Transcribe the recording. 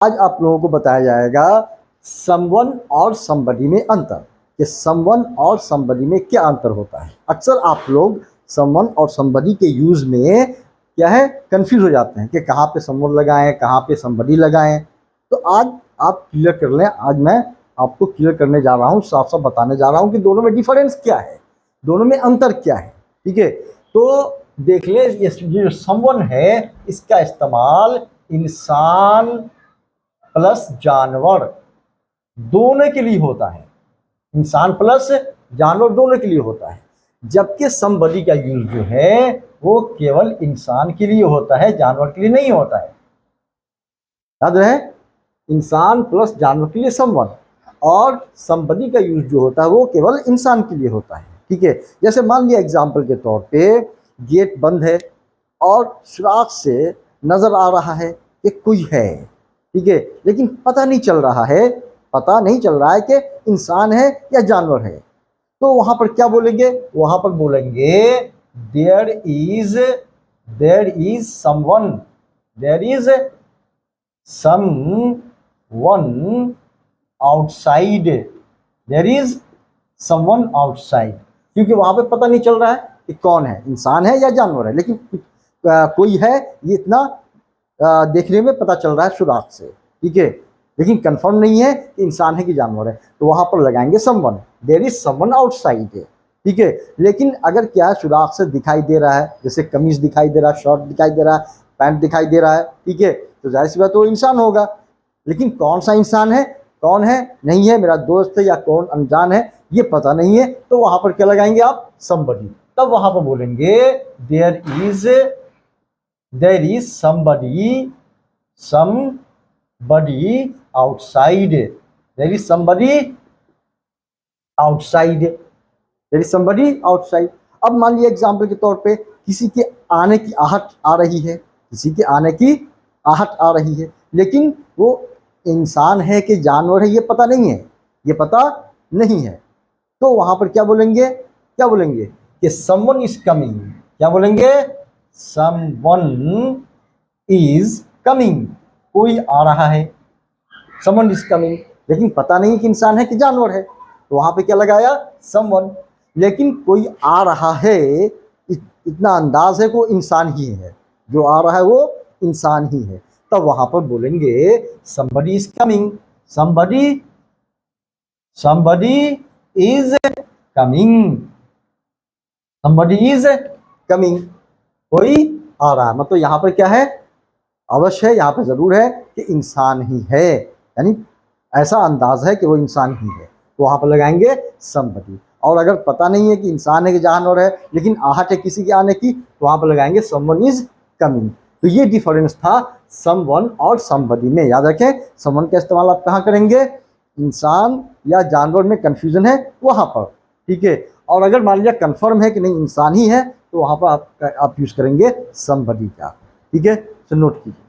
आज आप लोगों को बताया जाएगा समवन और समबडी में अंतर, कि समवन और समबडी में क्या अंतर होता है। अक्सर आप लोग समवन और समबडी के यूज में क्या है कंफ्यूज हो जाते हैं कि कहाँ पे समवन लगाएं, कहाँ पे समबडी लगाएं। तो आज आप क्लियर कर लें, आज मैं आपको क्लियर करने जा रहा हूँ, साफ साफ बताने जा रहा हूँ कि दोनों में डिफरेंस क्या है, दोनों में अंतर क्या है। ठीक है, तो देख ले, ये जो समवन है इसका इस्तेमाल इंसान प्लस जानवर दोनों के लिए होता है, इंसान प्लस जानवर दोनों के लिए होता है। जबकि समबडी का यूज जो है वो केवल इंसान के लिए होता है, जानवर के लिए नहीं होता है। याद रहे, इंसान प्लस जानवर के लिए समवन, और समबडी का यूज जो होता है वो केवल इंसान के लिए होता है। ठीक है, जैसे मान लिया एग्जाम्पल के तौर पे गेट बंद है और सुराख से नजर आ रहा है कि कोई है, ठीक है, लेकिन पता नहीं चल रहा है कि इंसान है या जानवर है। तो वहां पर क्या बोलेंगे, वहां पर बोलेंगे there is someone, there is someone outside, there is someone outside, क्योंकि वहां पे पता नहीं चल रहा है कि कौन है, इंसान है या जानवर है, लेकिन कोई है ये इतना देखने में पता चल रहा है सुराख से। ठीक है, लेकिन कंफर्म नहीं है कि इंसान है कि जानवर है, तो वहां पर लगाएंगे someone, there is someone outside है। ठीक है, लेकिन अगर क्या सुराख से दिखाई दे रहा है, जैसे कमीज दिखाई दे रहा है, शर्ट दिखाई दे रहा है, पैंट दिखाई दे रहा है, ठीक है, तो जाहिर सी बात वो इंसान होगा। लेकिन कौन सा इंसान है, कौन है, नहीं है, मेरा दोस्त है या कौन अनजान है, ये पता नहीं है, तो वहां पर क्या लगाएंगे आप, समबडी। तब वहां पर बोलेंगे there is somebody outside, there is somebody outside, there is somebody outside। अब मान लिया एग्जाम्पल के तौर पे किसी के आने की आहट आ रही है, किसी के आने की आहट आ रही है, लेकिन वो इंसान है कि जानवर है ये पता नहीं है, ये पता नहीं है। तो वहां पर क्या बोलेंगे कि someone is coming, क्या बोलेंगे, someone is coming, कोई आ रहा है, someone is coming, लेकिन पता नहीं कि इंसान है कि जानवर है, तो वहां पे क्या लगाया, someone। लेकिन कोई आ रहा है इतना अंदाज है कि वो इंसान ही है, जो आ रहा है वो इंसान ही है, तब वहां पर बोलेंगे somebody is coming, somebody is coming, somebody is coming, कोई आ रहा है। मतलब यहाँ पर क्या है, अवश्य है, यहाँ पर जरूर है कि इंसान ही है, यानी ऐसा अंदाज है कि वो इंसान ही है, तो वहाँ पर लगाएंगे somebody। और अगर पता नहीं है कि इंसान है कि जानवर है, लेकिन आहट है किसी के आने की, तो वहाँ पर लगाएंगे someone is coming। तो ये डिफरेंस था someone और somebody में। याद रखें, someone का इस्तेमाल आप कहाँ करेंगे, इंसान या जानवर में कंफ्यूजन है वहाँ पर। ठीक है, और अगर मान लिया कंफर्म है कि नहीं इंसान ही है, तो वहाँ पर आप यूज करेंगे somebody का। ठीक है, तो नोट कीजिए।